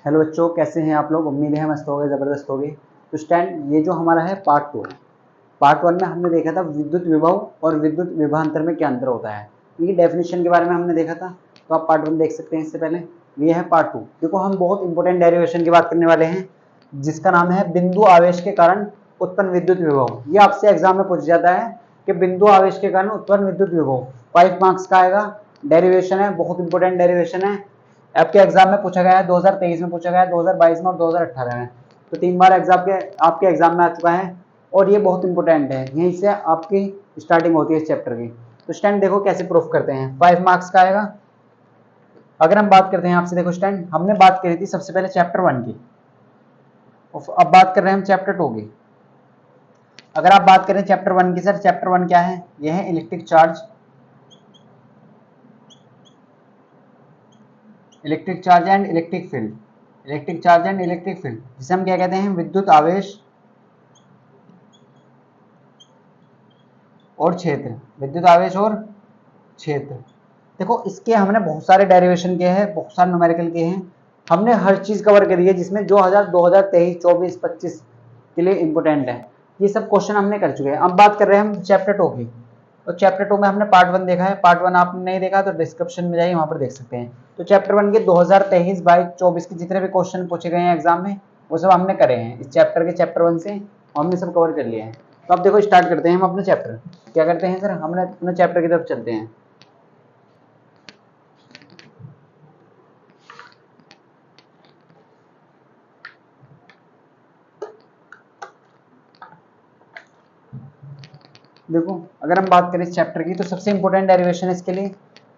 Hello बच्चों, कैसे हैं आप लोग। उम्मीद है मस्त हो गए, ज़बरदस्त हो गए। तो स्टैंड ये जो हमारा है पार्ट 2 है। पार्ट 1 में हमने देखा था विद्युत विभव और विद्युत विभवांतर में क्या अंतर होता है, इनकी डेफिनेशन के बारे में हमने देखा था। तो आप पार्ट 1 देख सकते हैं इससे पहले। ये है पार्ट 2। देखो हम बहुत इंपॉर्टेंट डेरिवेशन की बात करने वाले हैं जिसका नाम है बिंदु आवेश के कारण उत्पन्न विद्युत विभव। ये आपसे एग्जाम में पूछ जाता है कि बिंदु आवेश के कारण उत्पन्न विद्युत विभव 5 मार्क्स का आएगा। डेरिवेशन है, बहुत इंपॉर्टेंट डेरिवेशन है। आपके एग्जाम में पूछा गया है, 2023 में पूछा गया है, 2022 में और 2018 में। तो 3 बार एग्जाम के आपके एग्जाम में आ चुका है और ये बहुत इंपॉर्टेंट है। यहीं से आपकी स्टार्टिंग होती है इस चैप्टर की। तो स्टैंड देखो कैसे प्रूफ करते हैं। 5 मार्क्स का आएगा। अगर हम बात करते हैं आपसे, देखो स्टैंड हमने बात करी थी सबसे पहले चैप्टर 1 की, अब बात कर रहे हैं हम चैप्टर 2 की। अगर आप बात करें चैप्टर 1 की, सर चैप्टर 1 क्या है? यह है electric charge, electric charge and electric field. Electric charge and electric field जिसे हम क्या कहते हैं? विद्युत आवेश और क्षेत्र। विद्युत आवेश और क्षेत्र। देखो इसके हमने बहुत सारे डेरिवेशन किए हैं, बहुत सारे न्यूमेरिकल किए हैं। हमने हर चीज कवर करी है जिसमें 2023, 24, 25 के लिए इंपोर्टेंट है। ये सब क्वेश्चन हमने कर चुके हैं। अब बात कर रहे हैं हम चैप्टर 2 की। तो चैप्टर 2 में हमने पार्ट 1 देखा है। पार्ट 1 आपने नहीं देखा तो डिस्क्रिप्शन में जाइए, वहां पर देख सकते हैं। तो चैप्टर 1 के 2023, 22, 24 के जितने भी क्वेश्चन पूछे गए हैं एग्जाम में, वो सब हमने करे हैं इस चैप्टर के चैप्टर 1 से। हमने सब कवर कर लिया है। तो अब देखो स्टार्ट करते हैं हम अपना चैप्टर। क्या करते हैं सर? हमने अपने चैप्टर की तरफ चलते हैं। देखो अगर हम बात करें इस चैप्टर की, तो सबसे इंपॉर्टेंट डेरिवेशन है इसके लिए।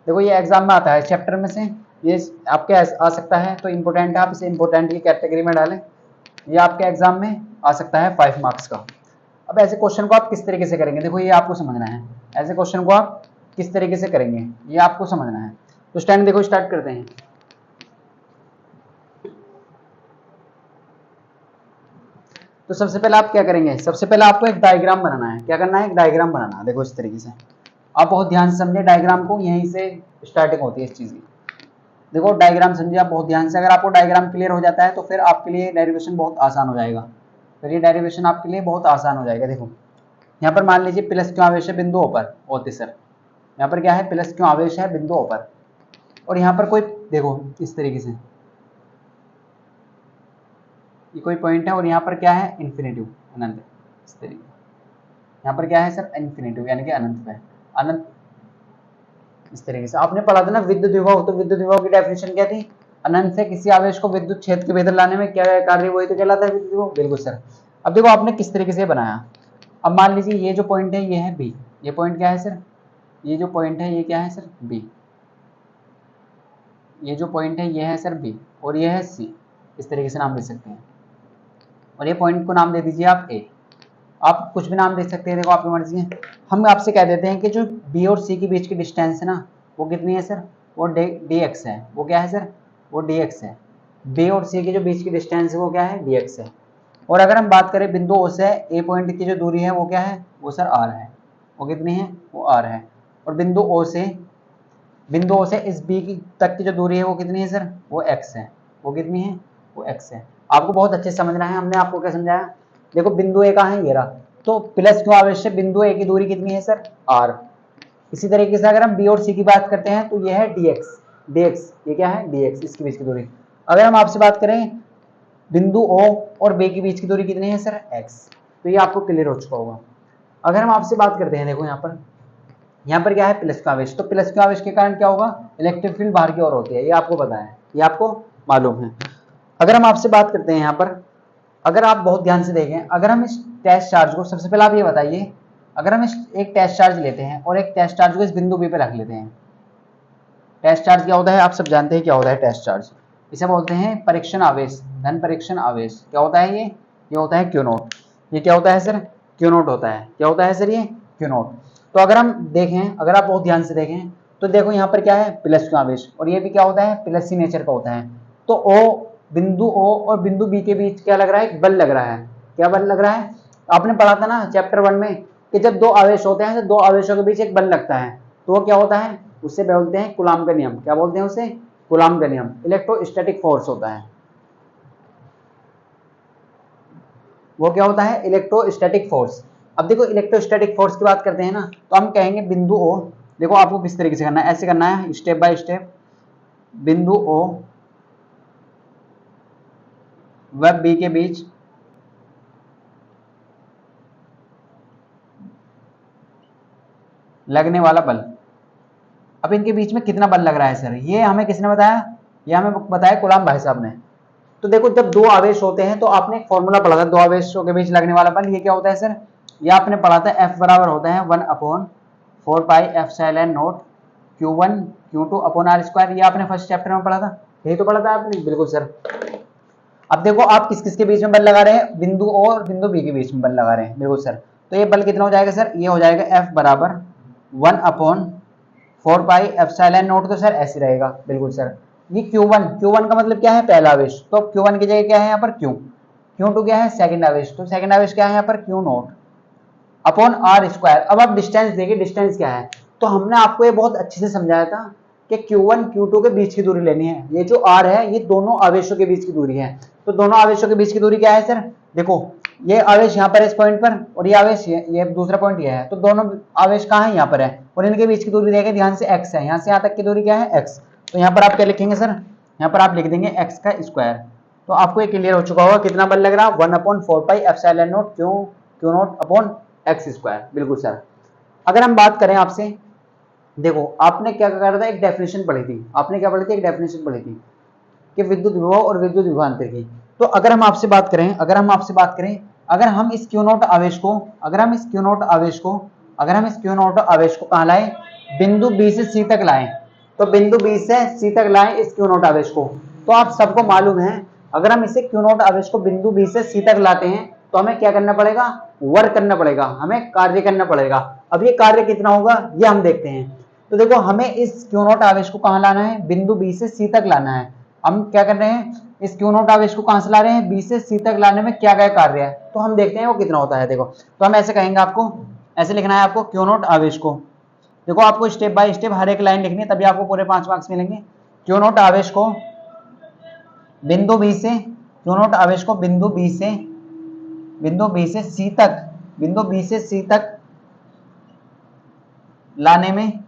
देखो ये एग्जाम में आता है चैप्टर में से, ये आपके आ सकता है। तो इंपॉर्टेंट है, आप इसे इंपॉर्टेंट की कैटेगरी में डालें। ये आपके एग्जाम में आ सकता है 5 मार्क्स का। अब ऐसे क्वेश्चन को आप किस तरीके से करेंगे, देखो ये आपको समझना है। ऐसे क्वेश्चन को आप किस तरीके से करेंगे ये आपको समझना है। तो स्टैंड देखो स्टार्ट करते हैं। तो सबसे पहले आप क्या करेंगे? सबसे पहले आपको एक डायग्राम बनाना है। क्या करना है? एक डायग्राम बनाना है। देखो इस तरीके से आप बहुत ध्यान से समझे डायग्राम को, यहीं से स्टार्टिंग होती है इस चीज की। देखो डायग्राम समझिए आप बहुत ध्यान से। अगर आपको डायग्राम क्लियर हो जाता है तो फिर आपके लिए डेरिवेशन बहुत आसान हो जाएगा। फिर ये डेरिवेशन आपके लिए बहुत आसान हो जाएगा। देखो यहाँ पर मान लीजिए प्लस क्यों आवेश है बिंदुओं पर होते सर। यहाँ पर क्या है? प्लस क्यों आवेश है बिंदुओं पर। और यहाँ पर कोई देखो इस तरीके से ये कोई पॉइंट है और यहाँ पर क्या है? इन्फिनिटिव, अनंत। इस तरीके यहाँ पर क्या है सर? इन्फिनिटिव यानी कि अनंत पे अनंत। इस तरीके से आपने पढ़ा था ना विद्युत विभव। तो विद्युत विभव की डेफिनेशन क्या थी? अनंत से किसी आवेश को विद्युत क्षेत्र के भीतर लाने में क्या कार्य, वही तो कहलाता है विद्युत विभव। बिल्कुल सर। अब देखो आपने किस तरीके से बनाया। अब मान लीजिए ये जो पॉइंट है ये है बी। ये पॉइंट क्या है सर? ये जो पॉइंट है ये क्या है सर? बी। ये जो पॉइंट है ये है सर बी और ये है सी। इस तरीके से नाम दे सकते हैं। और ये पॉइंट को नाम दे दीजिए आप ए। आप कुछ भी नाम दे सकते हैं, देखो आपकी मर्जी है। हम आपसे कह देते हैं कि जो बी और सी के बीच की डिस्टेंस है ना, वो कितनी है सर? वो डी एक्स है। वो क्या है सर? वो डी एक्स है। बी और सी के जो बीच की डिस्टेंस है वो क्या है? डी एक्स है। और अगर हम बात करें बिंदु ओ से ए पॉइंट की जो दूरी है वो क्या है? वो सर आर है। वो कितनी है? वो आर है। और बिंदु ओ से इस बी की तक की जो दूरी है वो कितनी है सर? वो एक्स है। वो कितनी है? वो एक्स है। आपको बहुत अच्छे से समझना है। हमने आपको क्या समझाया? देखो बिंदु ए कहाँ है? ये रहा। तो प्लस क्यों आवेश है बिंदु ए की दूरी कितनी है सर? आर। इसी तरीके से अगर हम बी और सी की बात करते हैं तो ये है dx। dx ये क्या है? dx, इसके बीच की दूरी। अगर हम आपसे बात करें बिंदु O और बी के बीच की दूरी कितनी है सर? x। तो ये आपको क्लियर हो चुका होगा। अगर हम आपसे बात करते हैं, देखो यहाँ पर क्या है? प्लस का आवेश। तो प्लस के आवेश के कारण क्या होगा? इलेक्ट्रिक फील्ड बाहर की ओर होती है। ये आपको पता है, ये आपको मालूम है। अगर हम आपसे बात करते हैं यहाँ पर, अगर आप बहुत ध्यान से देखें, अगर हम इस टेस्ट चार्ज को, सबसे पहले आप ये बताइए, अगर हम एक टेस्ट चार्ज लेते हैं और एक टेस्ट चार्ज को इस बिंदु बी पे रख लेते हैं। टेस्ट चार्ज क्या होता है? आप सब जानते हैं क्या होता है टेस्ट चार्ज। इसे बोलते हैं परीक्षण आवेश, धन परीक्षण आवेश। क्या होता है ये होता है क्यू नॉट। ये क्या होता है सर? क्यू नॉट होता है। क्या होता है सर? ये क्यू नॉट। तो अगर हम देखें, अगर आप बहुत ध्यान से देखें तो देखो यहाँ पर क्या है? प्लस क्यू आवेश। और ये भी क्या होता है? प्लस सी नेचर का होता है। तो बिंदु ओ और बिंदु बी के बीच क्या लग रहा है? बल लग रहा है। क्या बल लग रहा है? आपने पढ़ा था ना चैप्टर 1 में कि जब दो आवेश होते हैं तो दो आवेशों के बीच एक बल लगता है, तो वो क्या होता है? उससे बोलते हैं कूलाम का नियम। क्या बोलते हैं उसे? कूलाम का नियम। इलेक्ट्रोस्टैटिक फोर्स होता है। वो क्या होता है, इलेक्ट्रोस्टैटिक फोर्स। अब देखो इलेक्ट्रोस्टैटिक फोर्स की बात करते हैं ना, तो हम कहेंगे बिंदु ओ, देखो आपको किस तरीके से करना है, ऐसे करना है स्टेप बाय स्टेप, बिंदु ओ व बी के बीच लगने वाला बल। अब इनके बीच में कितना बल लग रहा है सर, ये हमें किसने बताया, ये हमें बताया कूलाम भाई साहब ने। तो देखो जब दो आवेश होते हैं तो आपने एक फॉर्मूला पढ़ा था, दो आवेशों के बीच लगने वाला बल, ये क्या होता है सर, ये आपने पढ़ा था F बराबर होता है 1/4 पाई epsilon not Q1 Q2 upon R square, ये आपने फर्स्ट चैप्टर में पढ़ा था, यही तो पढ़ा था आपने, बिल्कुल सर। अब देखो आप किस किस के बीच में बल लगा रहे हैं, बिंदु O और बिंदु B के बीच में बल लगा रहे हैं, बिल्कुल सर। तो ये बल कितना हो जाएगा सर, ये हो जाएगा F बराबर 1/4 पाई एप्सिलॉन नॉट, तो सर ऐसे रहेगा, बिल्कुल सर। ये Q1 का मतलब क्या है, पहला आवेश, तो Q1 की जगह क्या है यहाँ पर Q, Q2 क्या है, सेकंड आवेश, तो सेकंड आवेश क्या है यहाँ पर Q not upon R square. अब आप डिस्टेंस देखिए, डिस्टेंस क्या है, तो हमने आपको ये बहुत अच्छे से समझाया था कि Q1 Q2 के बीच की दूरी लेनी है, ये जो R है ये दोनों आवेशों के बीच की दूरी है। तो दोनों आवेशों के बीच की दूरी क्या है सर, देखो ये आवेश यहाँ पर इस पॉइंट पर, और ये आवेश ये दूसरा पॉइंट ये है, तो दोनों आवेश कहाँ है, यहाँ पर है, और इनके बीच की दूरी देखें ध्यान से x है, यहाँ से यहाँ तक की दूरी क्या है x। तो यहाँ पर आप क्या लिखेंगे सर, यहाँ पर आप लिख देंगे x का स्क्वायर। तो आपको ये क्लियर हो चुका होगा कितना बल लग रहा है, 1/4 पाई epsilon not Q not upon x square, बिल्कुल सर। अगर हम बात करें आपसे, देखो आपने क्या करा था, एक डेफिनेशन पढ़ी थी, आपने क्या पढ़ी थी, एक डेफिनेशन पढ़ी थी कि विद्युत विभव और विद्युत विभवांतर की। तो अगर हम आपसे बात करें, अगर हम इस Q नॉट आवेश को, अगर हम इस Q नॉट आवेश को कहाँ लाएं, बिंदु B से C तक लाएं, तो बिंदु B से C तक लाएं इस Q नॉट आवेश को, तो आप सबको मालूम है अगर हम इसे Q नॉट आवेश को बिंदु B से C तक लाते हैं तो हमें क्या करना पड़ेगा, वर्क करना पड़ेगा, हमें कार्य करना पड़ेगा। अब ये कार्य कितना होगा ये हम देखते हैं। तो देखो हमें इस Q नॉट आवेश को कहाँ लाना है, बिंदु B से C तक लाना है। हम क्या कर रहे हैं, इस Q नॉट आवेश को कहां से ला रहे हैं, B से C तक लाने में क्या क्या कार्य है, तो हम देखते हैं वो कितना होता है। देखो तो हम ऐसे कहेंगे, आपको ऐसे लिखना है, आपको Q नॉट आवेश को, देखो आपको स्टेप बाय स्टेप हर एक लाइन लिखनी है, तभी आपको पूरे 5 मार्क्स मिलेंगे। Q नॉट आवेश को बिंदु B से, Q नॉट आवेश को बिंदु B से C तक, बिंदु B से C तक लाने में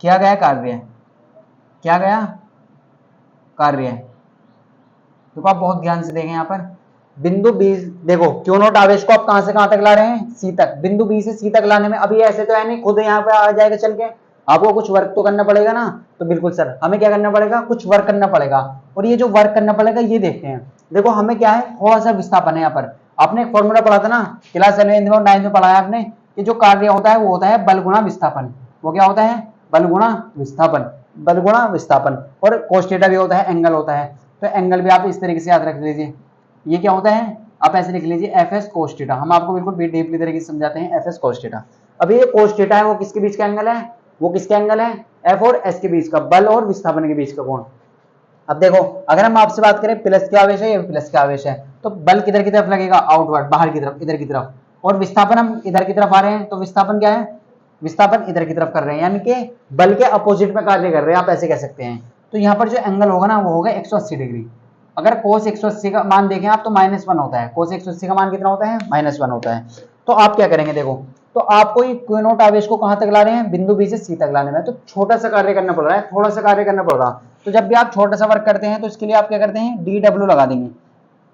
क्या गया कार्य है, क्या गया कार्य है। देखो आप बहुत ध्यान से देखें यहाँ पर, बिंदु B, देखो Q नॉट आवेश को आप कहां से कहां तक ला रहे हैं, C तक, बिंदु B से C तक लाने में, अभी ऐसे तो है नहीं खुद यहाँ पे आ जाएगा चल के, आपको कुछ वर्क तो करना पड़ेगा ना। तो बिल्कुल सर हमें क्या करना पड़ेगा, कुछ वर्क करना पड़ेगा, और ये जो वर्क करना पड़ेगा ये देखते हैं। देखो हमें क्या है, थोड़ा सा विस्थापन है यहाँ पर, आपने एक फॉर्मूला पढ़ा था ना क्लास 11 और 9 में पढ़ा है आपने, कि जो कार्य होता है वो होता है बल गुणा विस्थापन। वो क्या होता है, बल गुणा विस्थापन, बल गुणा विस्थापन, और cos थीटा भी होता है, एंगल होता है। तो एंगल भी आप इस तरीके से याद रख लीजिए, ये क्या होता है, आप ऐसे लिख लीजिए FS cos थीटा। हम आपको बिल्कुल डीपली तरीके से समझाते हैं FS cos थीटा। अभी ये cos थीटा है वो किसके बीच का एंगल है, वो किसका एंगल है, F और S के बीच का, बल और विस्थापन के बीच का कोण। अब देखो अगर हम आपसे बात करें प्लस का आवेश है, ये प्लस का आवेश है, तो बल किधर की तरफ लगेगा, आउटवर्ड, बाहर की तरफ, इधर की तरफ, और विस्थापन हम इधर की तरफ आ रहे हैं, तो विस्थापन क्या है, विस्थापन इधर की तरफ कर रहे हैं, यानी कि बल के अपोजिट में कार्य कर रहे हैं, आप ऐसे कह सकते हैं। तो यहाँ पर जो एंगल होगा ना वो होगा 180 डिग्री। अगर cos 180 का मान देखें आप तो -1 होता है, cos 180 का मान कितना होता है, -1 होता है। तो आप क्या करेंगे, देखो तो आपको ये Q नॉट आवेश को कहां तक ला रहे हैं, बिंदु B से C तक लाने में, तो छोटा सा कार्य करना पड़ रहा है, थोड़ा सा कार्य करना पड़ रहा। तो जब भी आप छोटा सा वर्क करते हैं तो इसके लिए आप क्या करते हैं, DW लगा देंगे।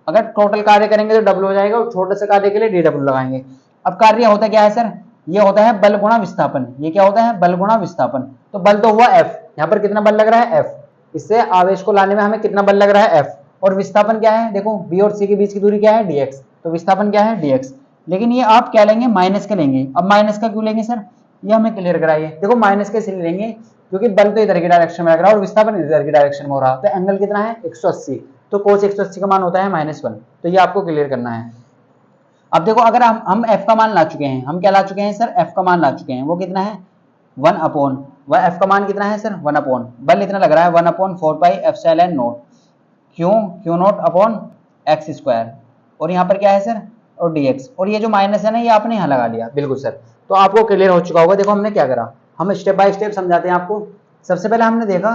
अगर टोटल कार्य करेंगे तो डब्ल्यू हो जाएगा, और छोटे से कार्य के लिए DW लगाएंगे। अब कार्य होता क्या है सर, ये होता है बल गुणा विस्थापन। ये क्या होता है, बल गुणा विस्थापन। तो बल तो हुआ F, यहाँ पर कितना बल लग रहा है F, इससे आवेश को लाने में हमें कितना बल लग रहा है F, और विस्थापन क्या है, देखो B और C के बीच की दूरी क्या है, dx, तो विस्थापन क्या है dx। लेकिन ये आप क्या लेंगे, माइनस का लेंगे। अब माइनस का क्यों लेंगे सर, ये हमें क्लियर कराइए। देखो माइनस के इसलिए लेंगे क्योंकि बल तो इधर की डायरेक्शन में लग रहा है और विस्थापन इधर की डायरेक्शन में हो रहा, तो एंगल कितना है 180, तो cos 180 का मान होता है -1। तो ये आपको क्लियर करना है। अब देखो अगर हम f का मान ला चुके हैं, हम क्या ला चुके हैं सर, f का मान ला चुके हैं, वो कितना है 1/, वह f का मान कितना है सर 1/, बल इतना लग रहा है 1/4 पाई epsilon not Q not upon x square, और यहाँ पर क्या है सर, और dx, और ये जो माइनस है ना ये आपने यहाँ लगा लिया, बिल्कुल सर। तो आपको क्लियर हो चुका होगा। देखो हमने क्या करा, हम स्टेप बाय स्टेप समझाते हैं आपको। सबसे पहले हमने देखा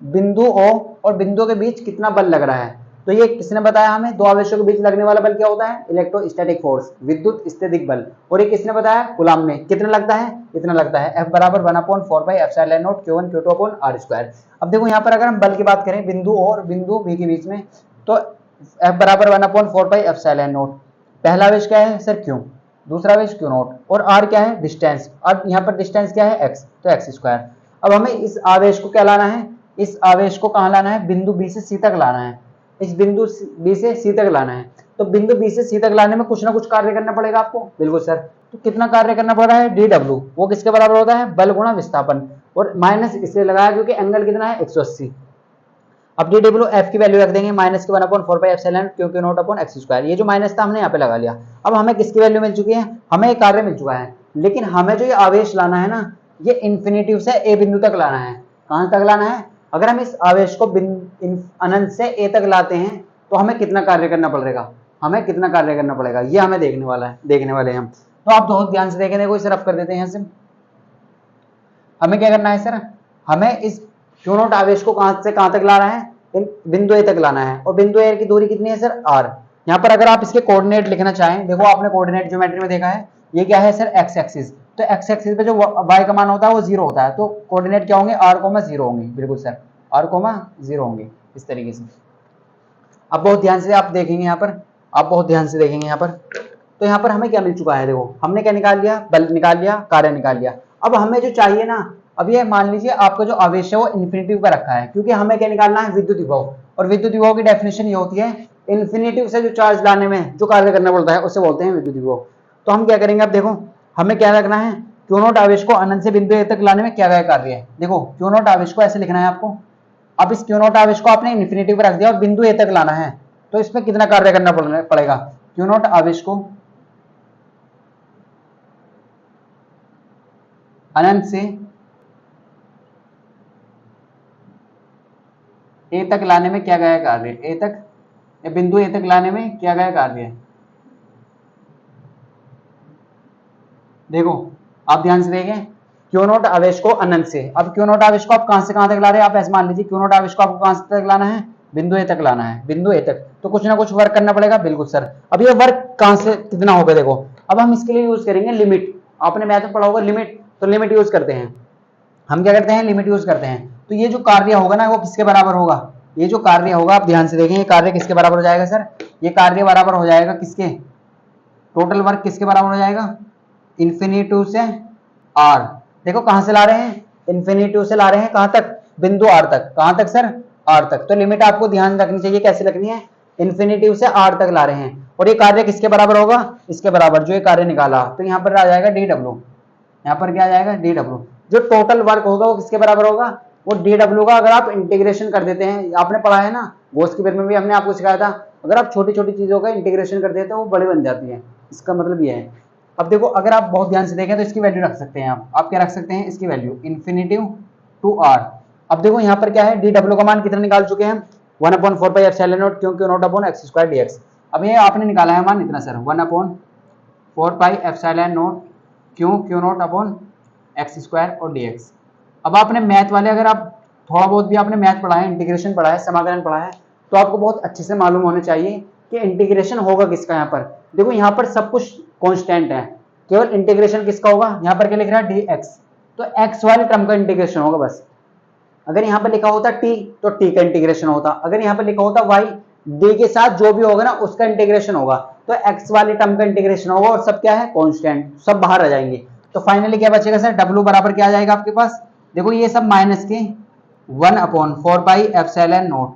बिंदु O और बिंदु के बीच कितना बल लग रहा है, तो ये किसने बताया हमें, दो आवेशों के बीच लगने वाला बल क्या होता है, इलेक्ट्रोस्टैटिक फोर्स, विद्युत स्थैतिक बल। और ये किसने बताया, कूलाम ने। कितना लगता है, इतना लगता है, F बराबर 1/4πε0 Q1 Q2/r²। अब देखो यहाँ पर अगर हम बल की बात करें बिंदु और बिंदु B के बीच में, तो F बराबर 1/4πε0। पहला आवेश क्या है सर, Q, दूसरा आवेश Q0, और R क्या है, डिस्टेंस। अब यहाँ पर डिस्टेंस क्या है, x, तो x²। अब हमें इस आवेश को क्या लाना है, इस आवेश को कहाँ लाना है, बिंदु B से C तक लाना है, इस बिंदु B से C तक लाना है। तो बिंदु B से C तक लाने में कुछ ना कुछ कार्य करना पड़ेगा आपको, बिल्कुल सर। तो कितना कार्य करना पड़ रहा है, dw, वो किसके बराबर होता है, बल गुणा विस्थापन, और माइनस इसलिए लगाया क्योंकि एंगल कितना है, 180। अब dw f की वैल्यू रख देंगे माइनस के 1/4πε क्योंकि नॉट अपॉन x²। ये जो माइनस था हमने यहाँ पे लगा लिया। अब हमें किसकी वैल्यू मिल चुकी है, हमें एक कार्य मिल चुका है, लेकिन हमें जो ये आवेश लाना है ना, ये इन्फिनिटी से a बिंदु तक लाना है। कहां तक लाना है, अगर हम इस आवेश को अनंत से a तक लाते हैं तो हमें कितना कार्य करना पड़ेगा, हमें कितना कार्य करना पड़ेगा, ये हमें देखने वाले हैं हम। तो आप बहुत ध्यान से देखें, देखो इसे रफ कर देते हैं यहाँ से। हमें क्या करना है सर, हमें इस Q0 आवेश को कहां से कहां तक लाना है, बिंदु A तक लाना है, और बिंदु A की दूरी कितनी है सर, r। यहाँ पर अगर आप इसके कोऑर्डिनेट लिखना चाहें, देखो आपने कोऑर्डिनेट ज्योमेट्री में देखा है, ये क्या है सर, x एक्सिस। तो x एक्सिस पे जो y का मान होता है वो 0 होता है, तो कोऑर्डिनेट क्या होंगे, r,0 होंगे, बिल्कुल सर, r,0 होंगे इस तरीके से। अब बहुत ध्यान से आप देखेंगे यहाँ पर, आप बहुत ध्यान से देखेंगे यहाँ पर। तो यहाँ पर हमें क्या मिल चुका है, देखो हमने क्या निकाल लिया, बल निकाल लिया, कार्य निकाल लिया। अब हमें जो चाहिए ना, अब ये मान लीजिए आपका जो आवेश है वो इन्फिनिटी पर रखा है, क्योंकि हमें क्या निकालना है, विद्युत विभव। और विद्युत विभव की डेफिनेशन ये होती है, इन्फिनिटी से जो चार्ज लाने में जो कार्य करना पड़ता है उसे बोलते हैं विद्युत विभव। तो हम क्या करेंगे, अब देखो हमें क्या रखना है, Q0 आवेश को अनंत से बिंदु A तक लाने में क्या क्या कार्य है। देखो Q0 आवेश को ऐसे लिखना है आपको। अब इस Q0 आवेश को आपने इन्फिनिटी पर रख दिया और बिंदु A तक लाना है, तो इसमें कितना कार्य करना पड़ेगा, Q0 आवेश को अनंत से A तक लाने में क्या गया कार्य, A तक, बिंदु A तक लाने में क्या गया कार्य है। देखो आप ध्यान से देखें, Q0 आवेश को अनंत से, अब Q0 आवेश को आप कहां से कहां तक ला रहे हैं, आप ऐसे मान लीजिए Q0 आवेश को आपको कहां से तक लाना है, बिंदु A तक लाना है, बिंदु A तक। तो कुछ ना कुछ वर्क करना पड़ेगा, बिल्कुल सर। अब ये वर्क कहां से कितना होगा, देखो अब हम इसके लिए यूज करेंगे लिमिट। आपने मैथ में पढ़ा होगा लिमिट, तो लिमिट यूज करते हैं। हम क्या करते हैं, लिमिट यूज करते हैं। तो ये जो कार्य होगा ना वो किसके बराबर होगा, ये जो कार्य होगा आप ध्यान से देखें, ये कार्य किसके बराबर हो जाएगा सर, ये कार्य बराबर हो जाएगा किसके, टोटल वर्क किसके बराबर हो जाएगा, इन्फिनिटी से r। देखो कहां से ला रहे हैं, इन्फिनिटी से ला रहे हैं, कहां तक, बिंदु r तक। कहां तक सर, r तक। तो लिमिट आपको ध्यान रखनी चाहिए, कैसे रखनी है, इन्फिनिटी से r तक ला रहे हैं, और ये कार्य किसके बराबर होगा, इसके बराबर, जो ये कार्य निकाला। तो यहाँ पर आ जाएगा dw, यहाँ पर क्या आ जाएगा, dw। जो टोटल वर्क होगा वो किसके बराबर होगा, वो dw का अगर आप इंटीग्रेशन कर देते हैं, आपने पढ़ा है ना गॉस की पीरियड में भी हमने आपको सिखाया था, अगर आप छोटी छोटी चीजों का इंटीग्रेशन कर देते हैं वो बड़ी बन जाती है, इसका मतलब ये है। अब देखो अगर आप बहुत ध्यान से देखें तो इसकी वैल्यू रख सकते हैं आप क्या रख सकते हैं, इसकी वैल्यू इन्फिनिटी टू r। अब देखो यहाँ पर क्या है, dw का मान कितना निकाल चुके हैं, 1/4πε0 क्योंकि नॉट अपॉन x²dx। अब ये आपने निकाला है मान इतना सर, 1/4πε0 Q0 अपॉन x² और dx। अब आपने मैथ वाले, अगर आप थोड़ा बहुत भी आपने मैथ पढ़ा है, इंटीग्रेशन पढ़ा है, समाकलन पढ़ा है, तो आपको बहुत अच्छे से मालूम होने चाहिए कि इंटीग्रेशन होगा किसका। यहाँ पर देखो यहाँ पर सब कुछ कांस्टेंट है, केवल इंटीग्रेशन किसका होगा, यहाँ पर क्या लिख रहा है dx, तो x वाले टर्म का इंटीग्रेशन होगा बस। अगर यहाँ पर लिखा होता t तो t का इंटीग्रेशन होता, अगर यहाँ पर लिखा होता y, d के साथ जो भी होगा ना उसका इंटीग्रेशन होगा, तो x वाले टर्म का इंटीग्रेशन होगा, और सब क्या है कांस्टेंट, सब बाहर आ जाएंगे। तो फाइनली क्या बचेगा सर, w बराबर क्या आ जाएगा आपके पास, देखो ये सब माइनस के 1/4πε0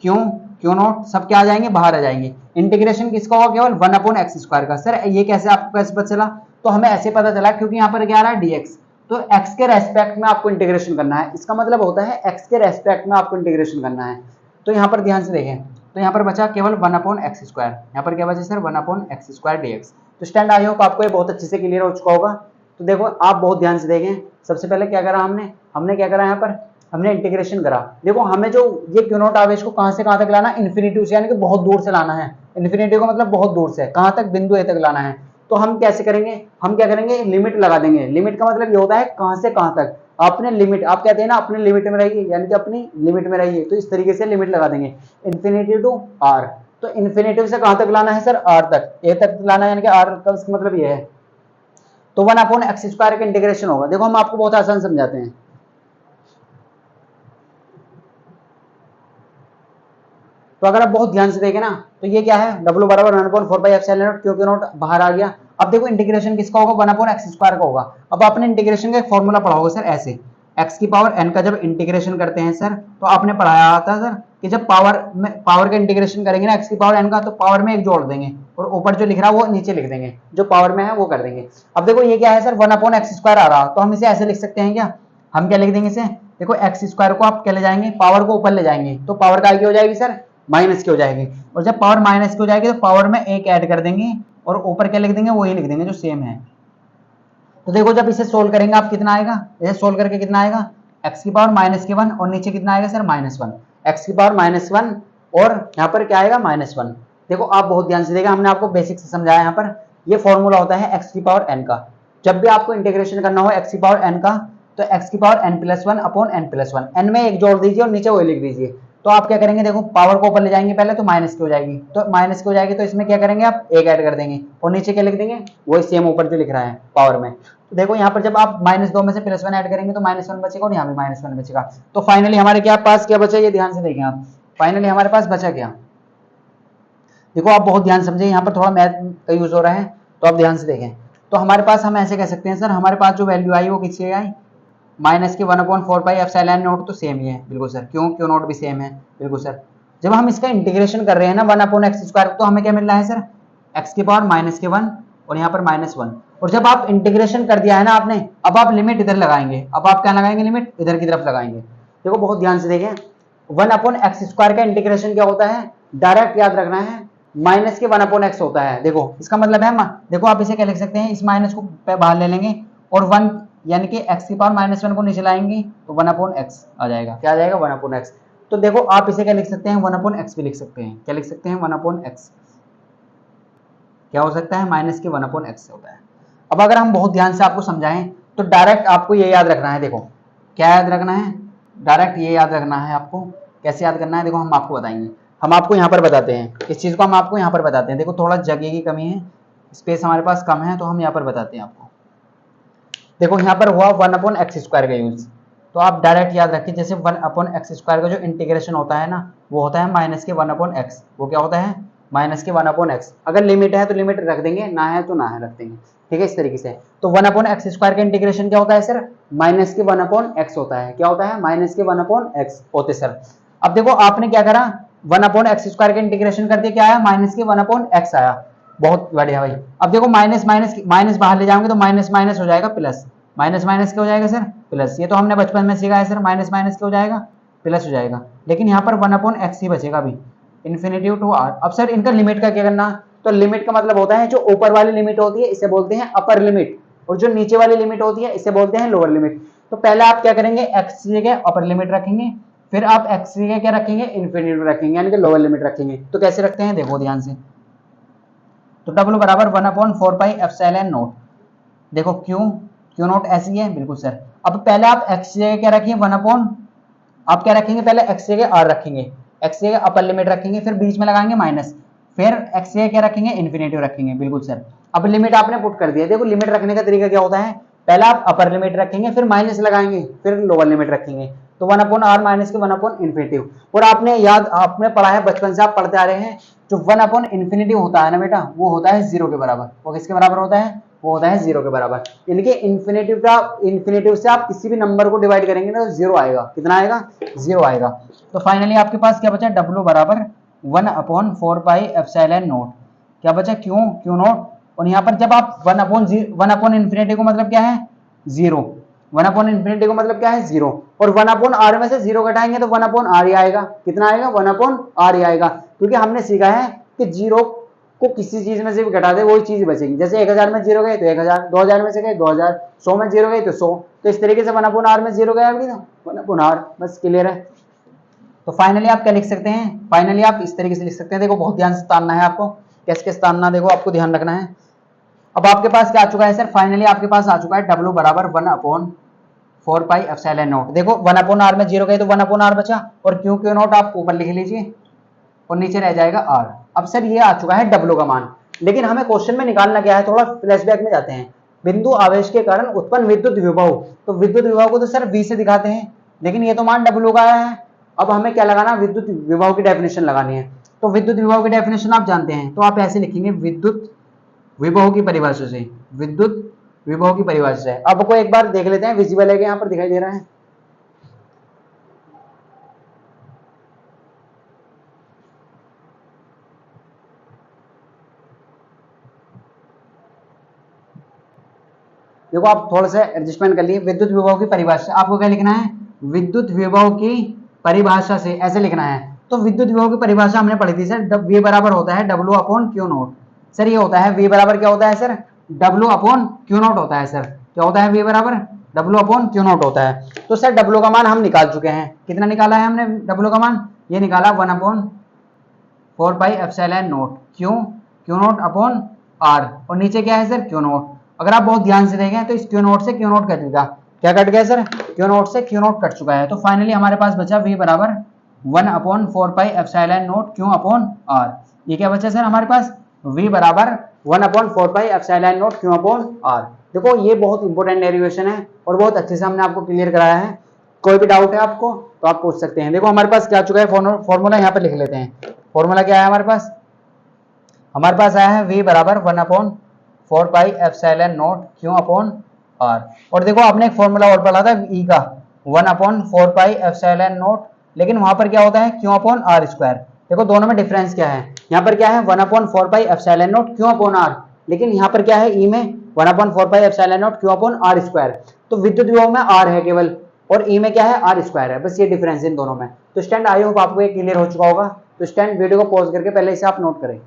Q0 सब क्या आ जाएंगे, बाहर आ जाएंगे। इंटीग्रेशन किसका होगा, केवल 1/x² का। सर ये कैसे आपको कैसे पता चला, तो हमें ऐसे पता चला क्योंकि यहाँ पर क्या आ रहा है dx, तो x के रेस्पेक्ट में आपको इंटीग्रेशन करना है, इसका मतलब होता है x के रेस्पेक्ट में आपको इंटीग्रेशन करना है। तो यहाँ पर ध्यान से देखें, तो यहाँ पर बचा केवल 1/x², यहाँ पर क्या बचा सर 1/x² dx। तो स्टैंड आई होप आपको ये बहुत अच्छे से क्लियर हो चुका होगा। तो देखो आप बहुत ध्यान से देखें, सबसे पहले क्या करा हमने क्या करा, यहाँ पर हमने इंटीग्रेशन करा। देखो हमें जो ये Q0 आवेश को कहां से कहां तक लाना है, इन्फिनिटी से, यानी कि बहुत दूर से लाना है। इन्फिनिटी का मतलब बहुत दूर से, कहां तक, बिंदु A तक लाना है। तो हम कैसे करेंगे, हम क्या करेंगे, लिमिट लगा देंगे। लिमिट का मतलब ये होता है कहां से कहां तक, आपने लिमिट, आप कहते हैं ना अपने लिमिट में रहिए, यानी कि अपनी लिमिट में रहिए, तो इस तरीके से लिमिट लगा देंगे इन्फिनिटी टू आर। तो इन्फिनिटी से कहां तक लाना है सर, आर तक, ए तक लाना है, यानी कि आर का इसका मतलब ये है। तो 1/x² का इंटीग्रेशन होगा। देखो हम आपको बहुत आसान समझाते हैं। तो अगर आप बहुत ध्यान से देखें ना, तो ये क्या है, W बराबर 1/4πε0 क्योंकि नोट बाहर आ गया। अब देखो इंटीग्रेशन किसका होगा, 1/x² का होगा। अब आपने इंटीग्रेशन का एक फॉर्मूला पढ़ा होगा सर, ऐसे x की पावर n का जब इंटीग्रेशन करते हैं सर, तो आपने पढ़ाया था सर कि जब पावर का इंटीग्रेशन करेंगे ना x की पावर n का, तो पावर में एक जोड़ देंगे और ऊपर जो लिख रहा है वो नीचे लिख देंगे, जो पावर में है वो कर देंगे। अब देखो ये क्या है सर, 1/x² आ रहा, तो हम इसे ऐसे लिख सकते हैं क्या, हम क्या लिख देंगे इसे, देखो x² को आप क्या ले जाएंगे, पावर को ऊपर ले जाएंगे, तो पावर का क्या हो जाएगी सर, माइनस की हो जाएगी। और जब पावर माइनस की हो जाएगी तो पावर में एक ऐड कर देंगे और ऊपर क्या लिख देंगे, वही लिख देंगे जो सेम है। तो देखो जब इसे सोल्व करेंगे आप कितना आएगा, इसे सोल्व करके कितना आएगा, x की पावर -1 और नीचे कितना आएगा सर -1, x की पावर -1 और यहाँ पर क्या आएगा -1। देखो आप बहुत ध्यान से देखा, हमने आपको बेसिक से समझाया। यहाँ पर ये फॉर्मूला होता है x की पावर n का। जब भी आपको इंटीग्रेशन करना हो x की पावर n का, तो x की पावर n+1/n+1, n में एक जोड़ दीजिए और नीचे वही लिख दीजिए। तो आप क्या करेंगे, देखो पावर को ऊपर ले जाएंगे पहले, तो माइनस की हो जाएगी, तो माइनस की हो जाएगी, तो इसमें क्या करेंगे आप, एक ऐड कर देंगे और नीचे क्या लिख देंगे, वही सेम ऊपर जो लिख रहा है पावर में। तो देखो यहाँ पर जब आप -2 में से +1 ऐड करेंगे तो -1 बचेगा और यहाँ भी -1 बचेगा। तो फाइनली हमारे क्या पास क्या बचा, ये ध्यान से देखें आप, फाइनली हमारे पास बचा क्या, देखो आप बहुत ध्यान समझे, यहाँ पर थोड़ा मैथ का यूज हो रहा है, तो आप ध्यान से देखें। तो हमारे पास हम ऐसे कह सकते हैं सर, हमारे पास जो वैल्यू आई वो किसकी आई, -1/4πε0 तो सेम ही है, बिल्कुल सर, क्यों नोट भी सेम है, बिल्कुल सर। जब हम इसका इंटीग्रेशन कर रहे हैं ना 1/x², तो हमें क्या मिल रहा है सर, x की पावर -1 और यहाँ पर -1। और जब आप इंटीग्रेशन कर दिया है ना आपने, अब आप लिमिट इधर लगाएंगे, अब आप क्या लगाएंगे, लिमिट इधर की तरफ लगाएंगे। देखो बहुत ध्यान से देखें, 1/x² का इंटीग्रेशन क्या होता है, डायरेक्ट याद रखना है, माइनस के 1/x होता है। देखो इसका मतलब है, देखो आप इसे क्या लिख सकते हैं, इस माइनस को बाहर ले लेंगे और 1 यानी कि x की पावर -1 को नीचे लाएंगे तो 1/x आ जाएगा, क्या आ जाएगा, 1/x। तो देखो आप इसे क्या लिख सकते हैं, 1/x भी लिख सकते हैं, क्या लिख सकते हैं, 1/x, क्या हो सकता है, माइनस के 1/x होता है। अब अगर हम बहुत ध्यान से आपको समझाएं, तो डायरेक्ट आपको ये याद रखना है, देखो क्या याद रखना है, डायरेक्ट ये याद रखना है आपको। कैसे याद करना है, देखो हम आपको बताएंगे, हम आपको यहाँ पर बताते हैं, इस चीज को हम आपको यहाँ पर बताते हैं। देखो थोड़ा जगह की कमी है, स्पेस हमारे पास कम है, तो हम यहाँ पर बताते हैं आपको। देखो यहाँ पर हुआ 1/x² का यूज, तो आप डायरेक्ट याद रखिए, जैसे 1/x² का जो इंटीग्रेशन होता है ना, वो होता है -1/x, वो क्या होता है, -1/x। अगर लिमिट है तो लिमिट रख देंगे, ना है तो ना है रख देंगे, ठीक है, इस तरीके से। तो 1/x² का इंटीग्रेशन क्या होता है सर, -1/x होता है, क्या होता है, -1/x होते सर। अब देखो आपने क्या करा, 1/x² का इंटीग्रेशन कर दिया, क्या आया, -1/x आया, बहुत बढ़िया भाई। अब देखो माइनस बाहर ले जाओगे तो माइनस माइनस हो जाएगा प्लस, माइनस माइनस क्या हो जाएगा सर, प्लस। ये तो हमने बचपन में सीखा है सर, माइनस माइनस क्या हो जाएगा, प्लस हो जाएगा। लेकिन यहाँ पर 1/x ही बचेगा अभी, इन्फिनिटी टू आर। अब सर इनका लिमिट का क्या करना, तो लिमिट का मतलब होता है जो ऊपर वाली लिमिट होती है इसे बोलते हैं अपर लिमिट, और जो नीचे वाली लिमिट होती है इसे बोलते हैं लोअर लिमिट। तो पहले आप क्या करेंगे, x की जगह अपर लिमिट रखेंगे, फिर आप x की जगह क्या रखेंगे, इन्फिनिटी रखेंगे, यानी कि लोअर लिमिट रखेंगे। तो कैसे रखते हैं, देखो ध्यान से। तो W बराबर 1/4πε0, देखो क्यों नोट ऐसी है, बिल्कुल सर। अब पहले आप x की जगह क्या रखिए, आप क्या रखेंगे, पहले x की जगह r रखेंगे, x की जगह अपर लिमिट रखेंगे, फिर बीच में लगाएंगे माइनस, फिर x की जगह क्या रखेंगे, इन्फिनिटी रखेंगे, बिल्कुल सर। अब लिमिट आपने पुट कर दिया। देखो लिमिट रखने का तरीका क्या होता है, पहले आप अपर लिमिट रखेंगे, फिर माइनस लगाएंगे, फिर लोअर लिमिट रखेंगे, तो 1/r माइनस के 1/∞। और आपने पढ़ा है बचपन से, आप पढ़ते आ रहे हैं, जो 1/∞ होता है ना बेटा, वो होता है 0 के बराबर। वो किसके बराबर होता है, वो होता है 0 के बराबर। यानी कि इन्फिनेटिव से आप किसी भी नंबर को डिवाइड करेंगे ना तो 0 आएगा, कितना आएगा, 0 आएगा। तो फाइनली आपके पास क्या बचा, W बराबर 1/4πε0, क्या बचा, क्यों नोट। और यहाँ पर जब आप 1/∞ को मतलब क्या है, 0, 1/∞ को मतलब क्या है, 0, और 1/r में से 0 घटाएंगे तो 1/r ही आएगा, कितना आएगा, 1/r ही आएगा। क्योंकि हमने सीखा है कि 0 को किसी चीज में से भी घटा दे वही चीज बचेगी। जैसे 1000 में 0 गए तो 1000, 2000 में से गए 2000, 100 में 0 गए तो 100। तो इस तरीके से 1/r में 0 गया, 1/r, बस क्लियर है। तो फाइनली आप क्या लिख सकते हैं, फाइनली आप इस तरीके से लिख सकते हैं। देखो बहुत ध्यान से तानना है आपको, कैसे तानना, देखो आपको ध्यान रखना है। अब आपके पास क्या आ चुका है सर, फाइनली आपके पास आ चुका है W बराबर 4 पाई एप्सिलॉन नॉट। देखो 1 अपॉन आर में 0 गए तो 1 अपॉन आर बचा, और क्यू क्यू नॉट आप ऊपर लिख लीजिए और नीचे रह जाएगा आर। अब सर ये आ चुका है डब्ल्यू का मान, लेकिन हमें क्वेश्चन में निकालना क्या है, थोड़ा फ्लैशबैक में जाते हैं। बिंदु आवेश के कारण उत्पन्न विद्युत विभव, तो विद्युत विभव को तो सर V से दिखाते हैं, लेकिन ये तो मान डब्ल्यू का आया है। अब हमें क्या लगाना, विद्युत विभव की डेफिनेशन लगानी है। तो विद्युत विभव की डेफिनेशन आप जानते हैं, तो आप ऐसे लिखेंगे विद्युत विभव की परिभाषा से, विद्युत विभव की परिभाषा से। अब को एक बार देख लेते हैं, विजिबल है कि यहाँ पर दिखाई दे रहा है। देखो आप थोड़ा सा एडजस्टमेंट कर लिए। विद्युत विभव की परिभाषा आपको क्या लिखना है, विद्युत विभव की परिभाषा से ऐसे लिखना है। तो विद्युत विभव की परिभाषा हमने पढ़ी थी सर, V बराबर होता है W upon Q not. Sir ये होता है V बराबर क्या होता है sir, W upon Q not होता है सर। क्या होता है V बराबर W अपॉन क्यू नॉट होता है। तो सर W का मान हम निकाल चुके हैं। कितना निकाला है हमने W का मान, ये निकाला 1 upon 4 pi epsilon naught Q naught upon R, और नीचे क्या है सर क्यू नॉट। अगर आप बहुत ध्यान से देखें तो इस क्यू नॉट से क्यू नॉट कट गया, क्या कट गया सर, क्यू नॉट से क्यू नॉट कट चुका है। तो फाइनली हमारे पास बचा V बराबर 1 upon 4 pi epsilon naught Q upon R. ये क्या बचा सर हमारे पास, V बराबर 1 upon 4 pi epsilon naught Q upon R. देखो ये बहुत इंपॉर्टेंट डेरिवेशन है और बहुत अच्छे से हमने आपको क्लियर कराया है। कोई भी डाउट है आपको तो आप पूछ सकते हैं। देखो हमारे पास क्या चुका है, फॉर्मूला यहाँ पर लिख लेते हैं। फॉर्मूला क्या है हमारे पास आया है V बराबर 1 upon 4 pi epsilon naught Q upon R. और देखो आपने एक फॉर्मूला और पढ़ा था E का, 1 अपॉन 4 पाई एप्सिलॉन नॉट, लेकिन वहां पर क्या होता है क्यू अपॉन आर स्क्वायर। देखो दोनों में डिफरेंस क्या है, यहाँ पर क्या है 1 upon 4 pi epsilon naught Q upon R, लेकिन यहाँ पर क्या है E में 1 upon 4 pi epsilon naught Q upon R square. तो विद्युत विभव में आर है केवल, और E में क्या है आर स्क्वायर है, बस ये डिफरेंस इन दोनों में। तो स्टैंड आई होप आपको ये क्लियर हो चुका होगा। तो स्टैंड वीडियो को पॉज करके पहले इसे आप नोट करें।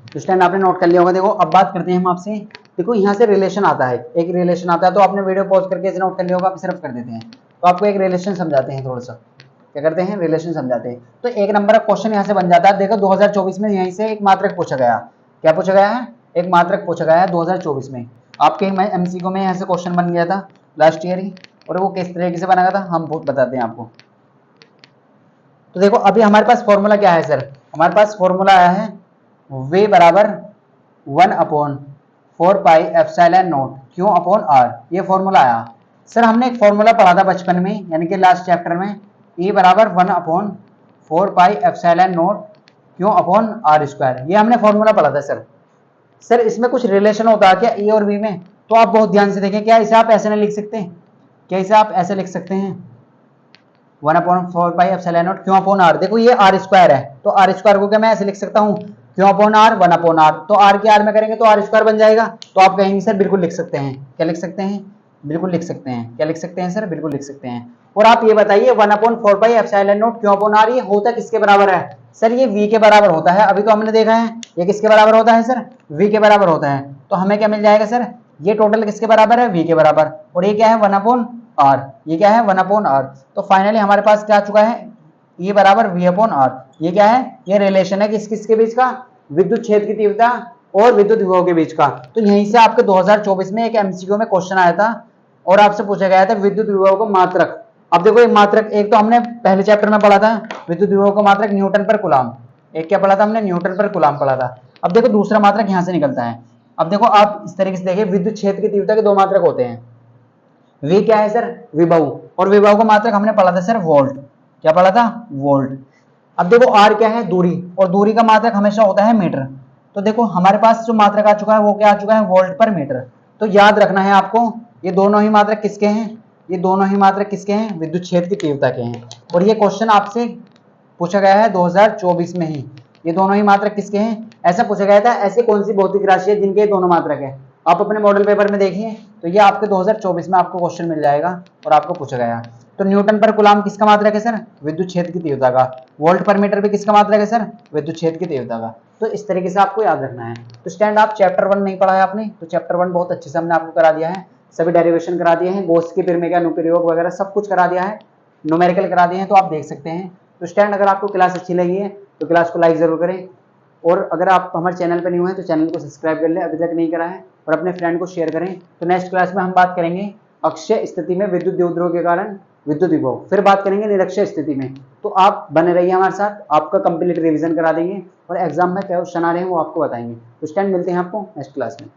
तो स्टैंड आपने नोट कर लिया होगा। देखो अब बात करते हैं हम आपसे। देखो यहाँ से रिलेशन आता है, एक रिलेशन आता है, तो आपने वीडियो पॉज करके इसे नोट कर लिया होगा, आप सिर्फ कर देते हैं। तो आपको एक रिलेशन समझाते हैं, थोड़ा सा क्या करते हैं, रिलेशन समझाते हैं। तो एक नंबर का क्वेश्चन यहाँ से बन जाता है। देखो 2024 में यहीं से एक मात्रक पूछा गया। क्या पूछा गया है, एक मात्रक पूछा गया है 2024 में। आपके MCQ में यहाँ से क्वेश्चन बन गया था लास्ट ईयर ही, और वो किस तरीके से बना गया था हम बताते हैं आपको। तो देखो अभी हमारे पास फॉर्मूला क्या है सर, हमारे पास फॉर्मूला आया है V बराबर 1 upon 4 pi epsilon naught Q upon R. ये फॉर्मूला आया सर। हमने एक फॉर्मूला पढ़ा था बचपन में, यानी कि लास्ट चैप्टर में, E बराबर 1 upon 4 pi epsilon naught Q upon R square. ये हमने फॉर्मूला पढ़ा था सर इसमें कुछ रिलेशन होता है क्या E और V में? तो आप बहुत ध्यान से देखें। क्या इसे आप ऐसे नहीं लिख सकते, क्या इसे आप ऐसे लिख सकते हैं 1 upon 4 pi epsilon naught Q upon R. देखो ये आर स्क्वायर है, तो आर स्क्वायर को क्या मैं ऐसे लिख सकता हूँ Q upon R 1 upon R. तो आर के आर में करेंगे तो आर स्क्वायर बन जाएगा। तो आप कहेंगे सर बिल्कुल लिख सकते हैं। क्या लिख सकते हैं, बिल्कुल लिख सकते हैं। क्या लिख सकते हैं सर, बिल्कुल लिख सकते हैं। और आप ये बताइए 1 upon 4 pi epsilon naught Q upon R ये होता किसके बराबर है? सर ये V के बराबर होता है। अभी तो हमने देखा है ये किसके बराबर होता है सर, V के बराबर होता है। तो हमें क्या मिल जाएगा सर, ये टोटल किसके बराबर है, V के बराबर, और ये क्या है 1 अपॉन आर। ये क्या है 1 अपॉन आर। तो फाइनली हमारे पास क्या चुका है, E बराबर V अपॉन आर। ये क्या है, ये रिलेशन है किस किसके बीच का, विद्युत क्षेत्र की तीव्रता और विद्युत विभव के बीच का। तो यहीं से आपके 2024 में एक MCQ में क्वेश्चन आया था और आपसे पूछा गया था विद्युत विभव को मात्रक। अब देखो एक मात्रक, एक तो हमने पहले चैप्टर में पढ़ा था विद्युत विभव को मात्रक न्यूटन पर कूलाम, एक क्या पढ़ा था हमने, न्यूटन पर कूलाम पढ़ा था। अब देखो दूसरा मात्रक यहाँ से निकलता है। अब देखो आप इस तरीके से देखिए, विद्युत क्षेत्र की तीव्रता के दो मात्रक होते हैं। V क्या है सर, विभव, और विभव को मात्रक हमने पढ़ा था सर वोल्ट। क्या पढ़ा था, वोल्ट। अब देखो R क्या है, दूरी, और दूरी का मात्रक हमेशा होता है मीटर। तो देखो हमारे पास जो मात्रक आ चुका है वो क्या आ चुका है, वोल्ट पर मीटर। तो याद रखना है आपको, ये दोनों ही मात्रक किसके हैं, ये दोनों ही मात्रक किसके हैं, विद्युत क्षेत्र की तीव्रता के हैं। और ये क्वेश्चन आपसे पूछा गया है 2024 में ही, ये दोनों ही मात्रक किसके हैं, ऐसा पूछा गया था। ऐसी कौन सी भौतिक राशि है जिनके दोनों मात्रक है? आप अपने मॉडल पेपर में देखिए, तो ये आपके 2024 में आपको क्वेश्चन मिल जाएगा और आपको पूछा गया। तो न्यूटन पर कूलाम किसका मात्रक है सर, विद्युत क्षेत्र की तीव्रता का। वोल्ट पर मीटर भी किसका मात्रक है सर, विद्युत क्षेत्र की तीव्रता का। तो इस तरीके से आपको याद रखना है। तो स्टैंड आप चैप्टर 1 नहीं पढ़ा है आपने, तो चैप्टर 1 बहुत अच्छे से हमने आपको करा दिया है। सभी डेरिवेशन करा दिए हैं, गोस की पिरमे का अनुप्रयोग वगैरह सब कुछ करा दिया है, न्यूमेरिकल करा दिए हैं, तो आप देख सकते हैं। तो स्टूडेंट अगर आपको क्लास अच्छी लगी है तो क्लास को लाइक जरूर करें, और अगर आप हमारे चैनल पर नहीं हुए हैं तो चैनल को सब्सक्राइब कर लें अभी तक नहीं करा है, और अपने फ्रेंड को शेयर करें। तो नेक्स्ट क्लास में हम बात करेंगे अक्षय स्थिति में विद्युत द्योतरों के कारण विद्युत विभव, फिर बात करेंगे निरक्षय स्थिति में। तो आप बने रहिए हमारे साथ, आपका कंप्लीट रिवीजन करा देंगे और एग्जाम में क्या क्वेश्चन आ रहे हैं वो आपको बताएंगे। तो स्टूडेंट मिलते हैं आपको नेक्स्ट क्लास में।